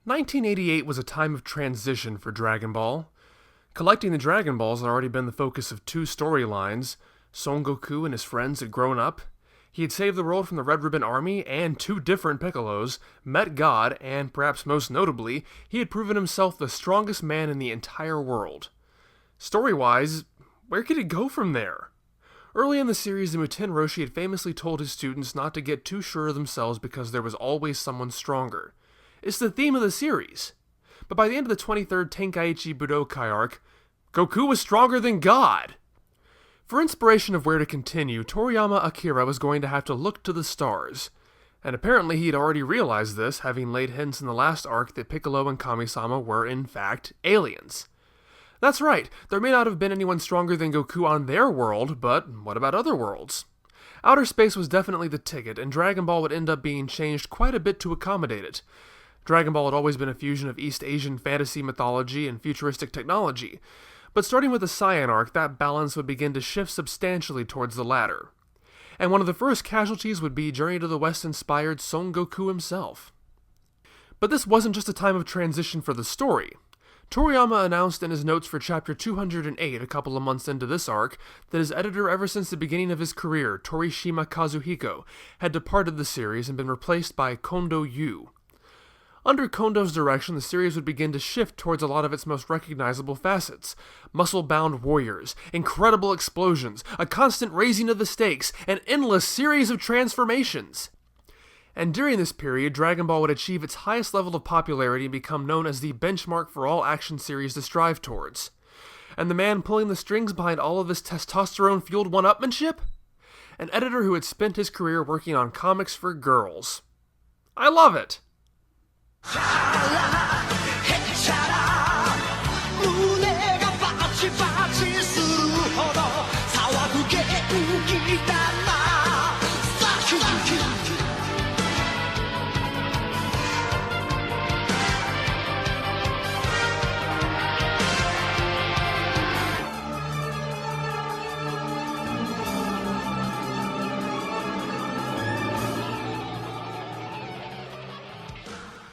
1988 was a time of transition for Dragon Ball. Collecting the Dragon Balls had already been the focus of two storylines. Son Goku and his friends had grown up. He had saved the world from the Red Ribbon Army and two different Piccolos, met God, and perhaps most notably, he had proven himself the strongest man in the entire world. Story-wise, where could it go from there? Early in the series, the Muten Roshi had famously told his students not to get too sure of themselves because there was always someone stronger. It's the theme of the series. But by the end of the 23rd Tenkaichi Budokai arc, Goku was stronger than God! For inspiration of where to continue, Toriyama Akira was going to have to look to the stars. And apparently he'd already realized this, having laid hints in the last arc that Piccolo and Kami-sama were, in fact, aliens. That's right, there may not have been anyone stronger than Goku on their world, but what about other worlds? Outer space was definitely the ticket, and Dragon Ball would end up being changed quite a bit to accommodate it. Dragon Ball had always been a fusion of East Asian fantasy mythology and futuristic technology, but starting with the Saiyan Arc, that balance would begin to shift substantially towards the latter. And one of the first casualties would be Journey to the West-inspired Son Goku himself. But this wasn't just a time of transition for the story. Toriyama announced in his notes for Chapter 208, a couple of months into this arc, that his editor ever since the beginning of his career, Torishima Kazuhiko, had departed the series and been replaced by Kondo Yu. Under Kondo's direction, the series would begin to shift towards a lot of its most recognizable facets. Muscle-bound warriors, incredible explosions, a constant raising of the stakes, an endless series of transformations. And during this period, Dragon Ball would achieve its highest level of popularity and become known as the benchmark for all action series to strive towards. And the man pulling the strings behind all of this testosterone-fueled one-upmanship? An editor who had spent his career working on comics for girls. I love it!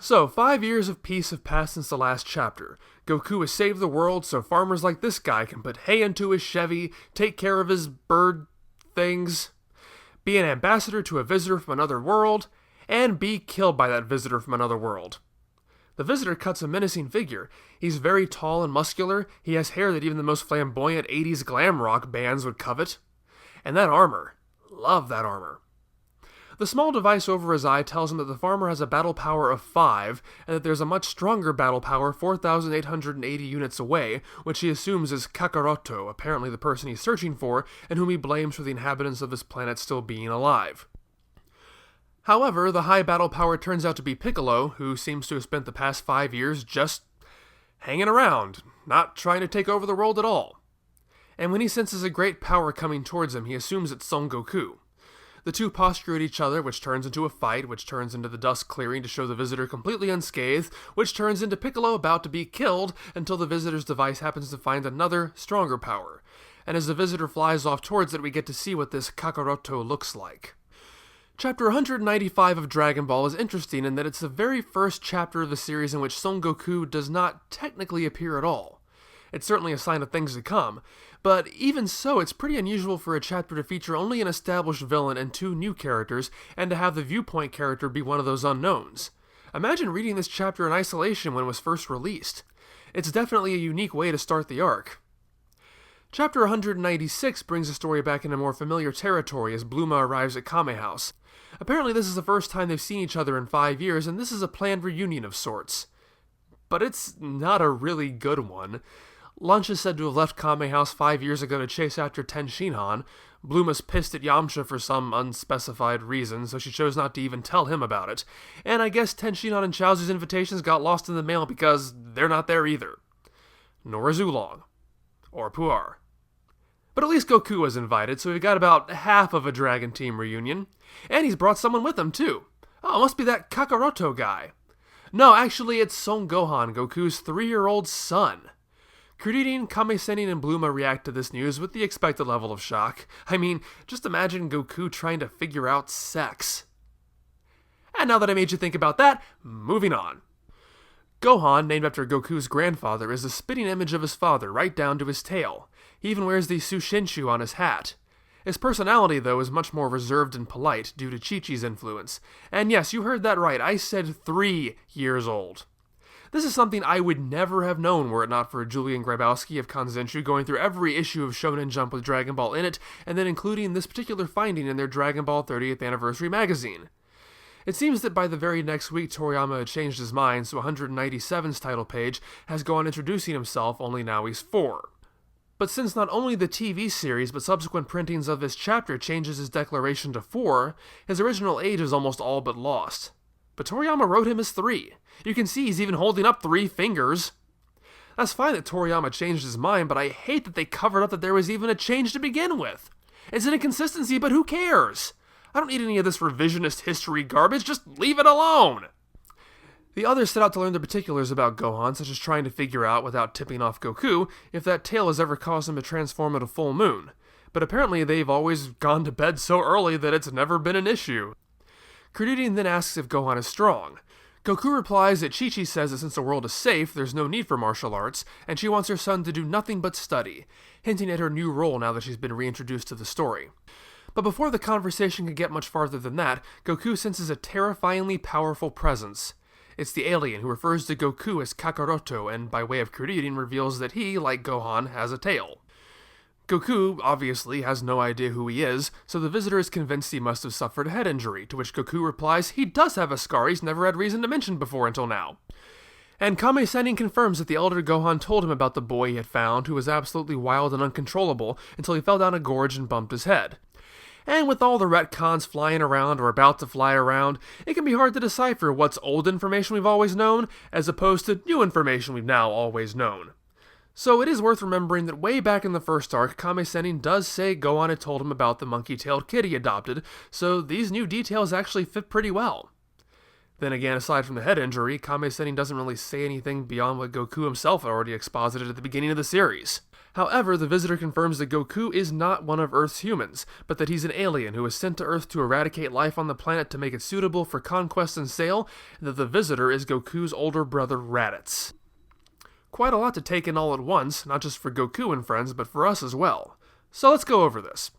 So, 5 years of peace have passed since the last chapter. Goku has saved the world so farmers like this guy can put hay into his Chevy, take care of his bird things, be an ambassador to a visitor from another world, and be killed by that visitor from another world. The visitor cuts a menacing figure. He's very tall and muscular, he has hair that even the most flamboyant 80s glam rock bands would covet. And that armor. Love that armor. The small device over his eye tells him that the farmer has a battle power of 5, and that there's a much stronger battle power 4,880 units away, which he assumes is Kakaroto, apparently the person he's searching for, and whom he blames for the inhabitants of this planet still being alive. However, the high battle power turns out to be Piccolo, who seems to have spent the past 5 years just hanging around, not trying to take over the world at all. And when he senses a great power coming towards him, he assumes it's Son Goku. The two posture at each other, which turns into a fight, which turns into the dust clearing to show the visitor completely unscathed, which turns into Piccolo about to be killed until the visitor's device happens to find another, stronger power. And as the visitor flies off towards it, we get to see what this Kakaroto looks like. Chapter 195 of Dragon Ball is interesting in that it's the very first chapter of the series in which Son Goku does not technically appear at all. It's certainly a sign of things to come, but even so, it's pretty unusual for a chapter to feature only an established villain and two new characters, and to have the viewpoint character be one of those unknowns. Imagine reading this chapter in isolation when it was first released. It's definitely a unique way to start the arc. Chapter 196 brings the story back into more familiar territory as Bluma arrives at Kame House. Apparently this is the first time they've seen each other in 5 years, and this is a planned reunion of sorts. But it's not a really good one. Lunch is said to have left Kame House 5 years ago to chase after Ten Shinhan. Bluma's pissed at Yamcha for some unspecified reason, so she chose not to even tell him about it. And I guess Ten Shinhan and Chaozu's invitations got lost in the mail because they're not there either. Nor is Oolong. Or Puar. But at least Goku was invited, so we've got about half of a Dragon Team reunion. And he's brought someone with him, too. Oh, it must be that Kakaroto guy. No, actually, it's Son Gohan, Goku's 3-year-old son. Kuririn, Kame-Sennin, and Bluma react to this news with the expected level of shock. I mean, just imagine Goku trying to figure out sex. And now that I made you think about that, moving on. Gohan, named after Goku's grandfather, is the spitting image of his father, right down to his tail. He even wears the Sushinshu on his hat. His personality, though, is much more reserved and polite due to Chi-Chi's influence. And yes, you heard that right, I said 3 years old. This is something I would never have known were it not for Julian Grabowski of Kanzenshu going through every issue of Shonen Jump with Dragon Ball in it, and then including this particular finding in their Dragon Ball 30th Anniversary magazine. It seems that by the very next week Toriyama had changed his mind, so 197's title page has gone introducing himself, only now he's 4. But since not only the TV series, but subsequent printings of this chapter changes his declaration to 4, his original age is almost all but lost. But Toriyama wrote him as 3. You can see he's even holding up 3 fingers. That's fine that Toriyama changed his mind, but I hate that they covered up that there was even a change to begin with. It's an inconsistency, but who cares? I don't need any of this revisionist history garbage, just leave it alone! The others set out to learn the particulars about Gohan, such as trying to figure out, without tipping off Goku, if that tail has ever caused him to transform at a full moon. But apparently they've always gone to bed so early that it's never been an issue. Krillin then asks if Gohan is strong. Goku replies that Chi-Chi says that since the world is safe, there's no need for martial arts, and she wants her son to do nothing but study, hinting at her new role now that she's been reintroduced to the story. But before the conversation could get much farther than that, Goku senses a terrifyingly powerful presence. It's the alien, who refers to Goku as Kakaroto, and by way of Krillin reveals that he, like Gohan, has a tail. Goku, obviously, has no idea who he is, so the visitor is convinced he must have suffered a head injury, to which Goku replies he does have a scar he's never had reason to mention before until now. And Kame-Sennin confirms that the elder Gohan told him about the boy he had found, who was absolutely wild and uncontrollable, until he fell down a gorge and bumped his head. And with all the retcons flying around or about to fly around, it can be hard to decipher what's old information we've always known, as opposed to new information we've now always known. So it is worth remembering that way back in the first arc, Kame-Sennin does say Gohan had told him about the monkey-tailed kid he adopted, so these new details actually fit pretty well. Then again, aside from the head injury, Kame-Sennin doesn't really say anything beyond what Goku himself had already exposited at the beginning of the series. However, the visitor confirms that Goku is not one of Earth's humans, but that he's an alien who was sent to Earth to eradicate life on the planet to make it suitable for conquest and sale, and that the visitor is Goku's older brother Raditz. Quite a lot to take in all at once, not just for Goku and friends, but for us as well. So let's go over this.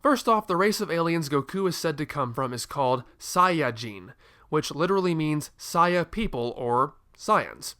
First off, the race of aliens Goku is said to come from is called Saiyajin, which literally means Saya people or Saiyans.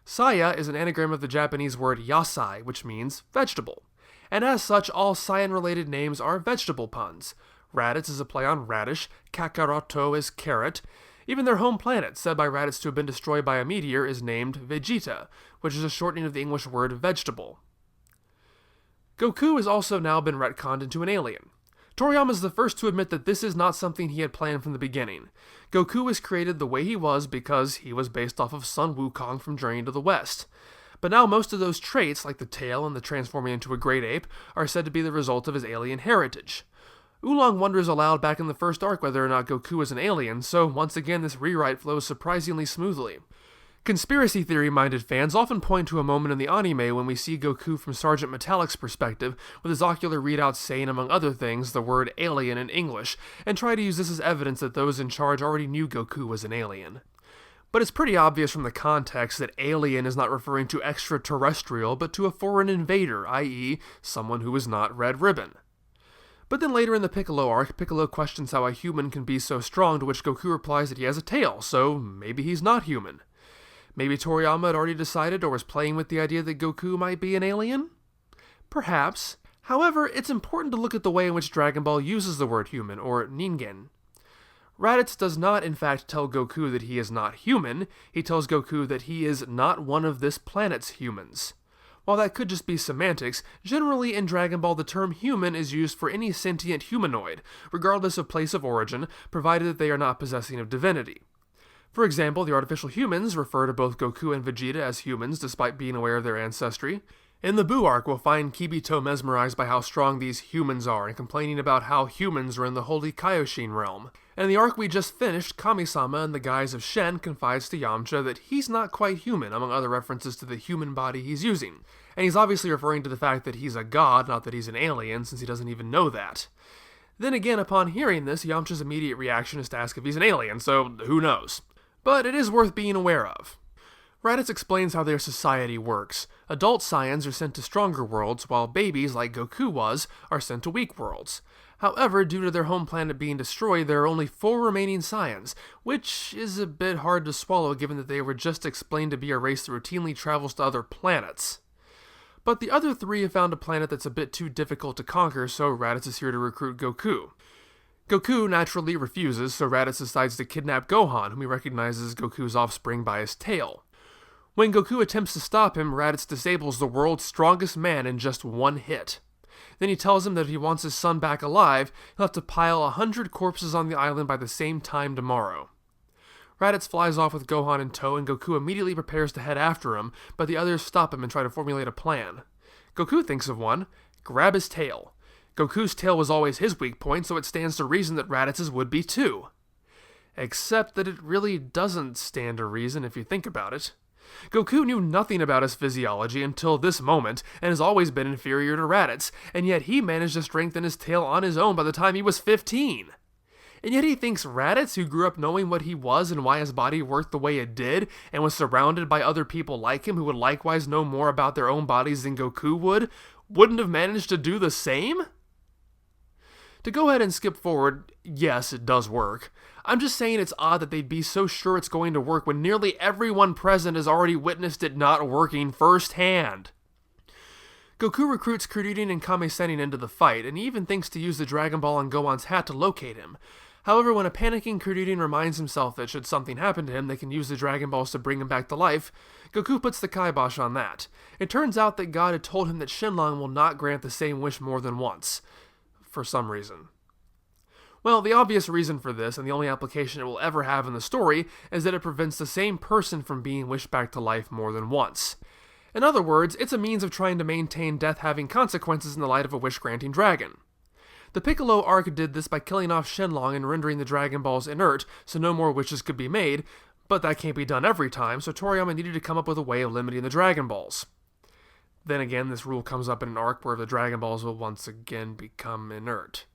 Saya is an anagram of the Japanese word yasai, which means vegetable. And as such, all Saiyan-related names are vegetable puns. Raditz is a play on radish, Kakaroto is carrot. Even their home planet, said by Raditz to have been destroyed by a meteor, is named Vegeta, which is a shortening of the English word vegetable. Goku has also now been retconned into an alien. Toriyama is the first to admit that this is not something he had planned from the beginning. Goku was created the way he was because he was based off of Sun Wukong from Journey to the West. But now most of those traits, like the tail and the transforming into a great ape, are said to be the result of his alien heritage. Oolong wonders aloud back in the first arc whether or not Goku is an alien, so once again this rewrite flows surprisingly smoothly. Conspiracy theory-minded fans often point to a moment in the anime when we see Goku from Sergeant Metallic's perspective, with his ocular readout saying, among other things, the word alien in English, and try to use this as evidence that those in charge already knew Goku was an alien. But it's pretty obvious from the context that alien is not referring to extraterrestrial, but to a foreign invader, i.e., someone who is not Red Ribbon. But then later in the Piccolo arc, Piccolo questions how a human can be so strong, to which Goku replies that he has a tail, so maybe he's not human. Maybe Toriyama had already decided or was playing with the idea that Goku might be an alien? Perhaps. However, it's important to look at the way in which Dragon Ball uses the word human, or ningen. Raditz does not in fact tell Goku that he is not human, he tells Goku that he is not one of this planet's humans. While that could just be semantics, generally in Dragon Ball the term human is used for any sentient humanoid, regardless of place of origin, provided that they are not possessing of divinity. For example, the artificial humans refer to both Goku and Vegeta as humans despite being aware of their ancestry. In the Buu arc, we'll find Kibito mesmerized by how strong these humans are and complaining about how humans are in the holy Kaioshin realm. And in the arc we just finished, Kami-sama in the guise of Shen confides to Yamcha that he's not quite human, among other references to the human body he's using. And he's obviously referring to the fact that he's a god, not that he's an alien, since he doesn't even know that. Then again, upon hearing this, Yamcha's immediate reaction is to ask if he's an alien, so who knows. But it is worth being aware of. Raditz explains how their society works. Adult Saiyans are sent to stronger worlds, while babies, like Goku was, are sent to weak worlds. However, due to their home planet being destroyed, there are only 4 remaining Saiyans, which is a bit hard to swallow given that they were just explained to be a race that routinely travels to other planets. But the other 3 have found a planet that's a bit too difficult to conquer, so Raditz is here to recruit Goku. Goku naturally refuses, so Raditz decides to kidnap Gohan, whom he recognizes as Goku's offspring by his tail. When Goku attempts to stop him, Raditz disables the world's strongest man in just 1 hit. Then he tells him that if he wants his son back alive, he'll have to pile 100 corpses on the island by the same time tomorrow. Raditz flies off with Gohan in tow, and Goku immediately prepares to head after him, but the others stop him and try to formulate a plan. Goku thinks of one: grab his tail. Goku's tail was always his weak point, so it stands to reason that Raditz's would be too. Except that it really doesn't stand to reason if you think about it. Goku knew nothing about his physiology until this moment, and has always been inferior to Raditz, and yet he managed to strengthen his tail on his own by the time he was 15. And yet he thinks Raditz, who grew up knowing what he was and why his body worked the way it did, and was surrounded by other people like him who would likewise know more about their own bodies than Goku would, wouldn't have managed to do the same? To go ahead and skip forward, yes, it does work. I'm just saying it's odd that they'd be so sure it's going to work when nearly everyone present has already witnessed it not working firsthand. Goku recruits Kuririn and Kame-Sennin into the fight, and he even thinks to use the Dragon Ball on Gohan's hat to locate him. However, when a panicking Kuririn reminds himself that should something happen to him, they can use the Dragon Balls to bring him back to life, Goku puts the kibosh on that. It turns out that God had told him that Shenlong will not grant the same wish more than once. For some reason. Well, the obvious reason for this, and the only application it will ever have in the story, is that it prevents the same person from being wished back to life more than once. In other words, it's a means of trying to maintain death having consequences in the light of a wish-granting dragon. The Piccolo arc did this by killing off Shenlong and rendering the Dragon Balls inert, so no more wishes could be made, but that can't be done every time, so Toriyama needed to come up with a way of limiting the Dragon Balls. Then again, this rule comes up in an arc where the Dragon Balls will once again become inert.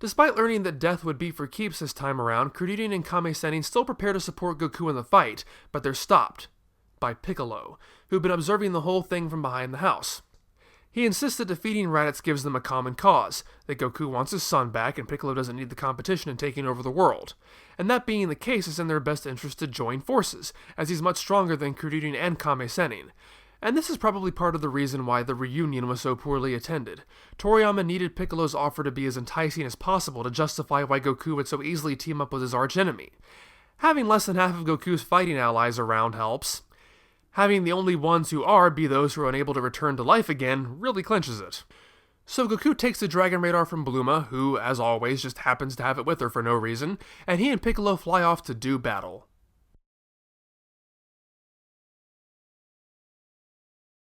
Despite learning that death would be for keeps this time around, Kuririn and Kame-Sennin still prepare to support Goku in the fight, but they're stopped by Piccolo, who'd been observing the whole thing from behind the house. He insists that defeating Raditz gives them a common cause, that Goku wants his son back and Piccolo doesn't need the competition in taking over the world. And that being the case, it's in their best interest to join forces, as he's much stronger than Kuririn and Kame-Sennin. And this is probably part of the reason why the reunion was so poorly attended. Toriyama needed Piccolo's offer to be as enticing as possible to justify why Goku would so easily team up with his archenemy. Having less than half of Goku's fighting allies around helps. Having the only ones who are be those who are unable to return to life again really clinches it. So Goku takes the Dragon Radar from Bluma, who, as always, just happens to have it with her for no reason, and he and Piccolo fly off to do battle.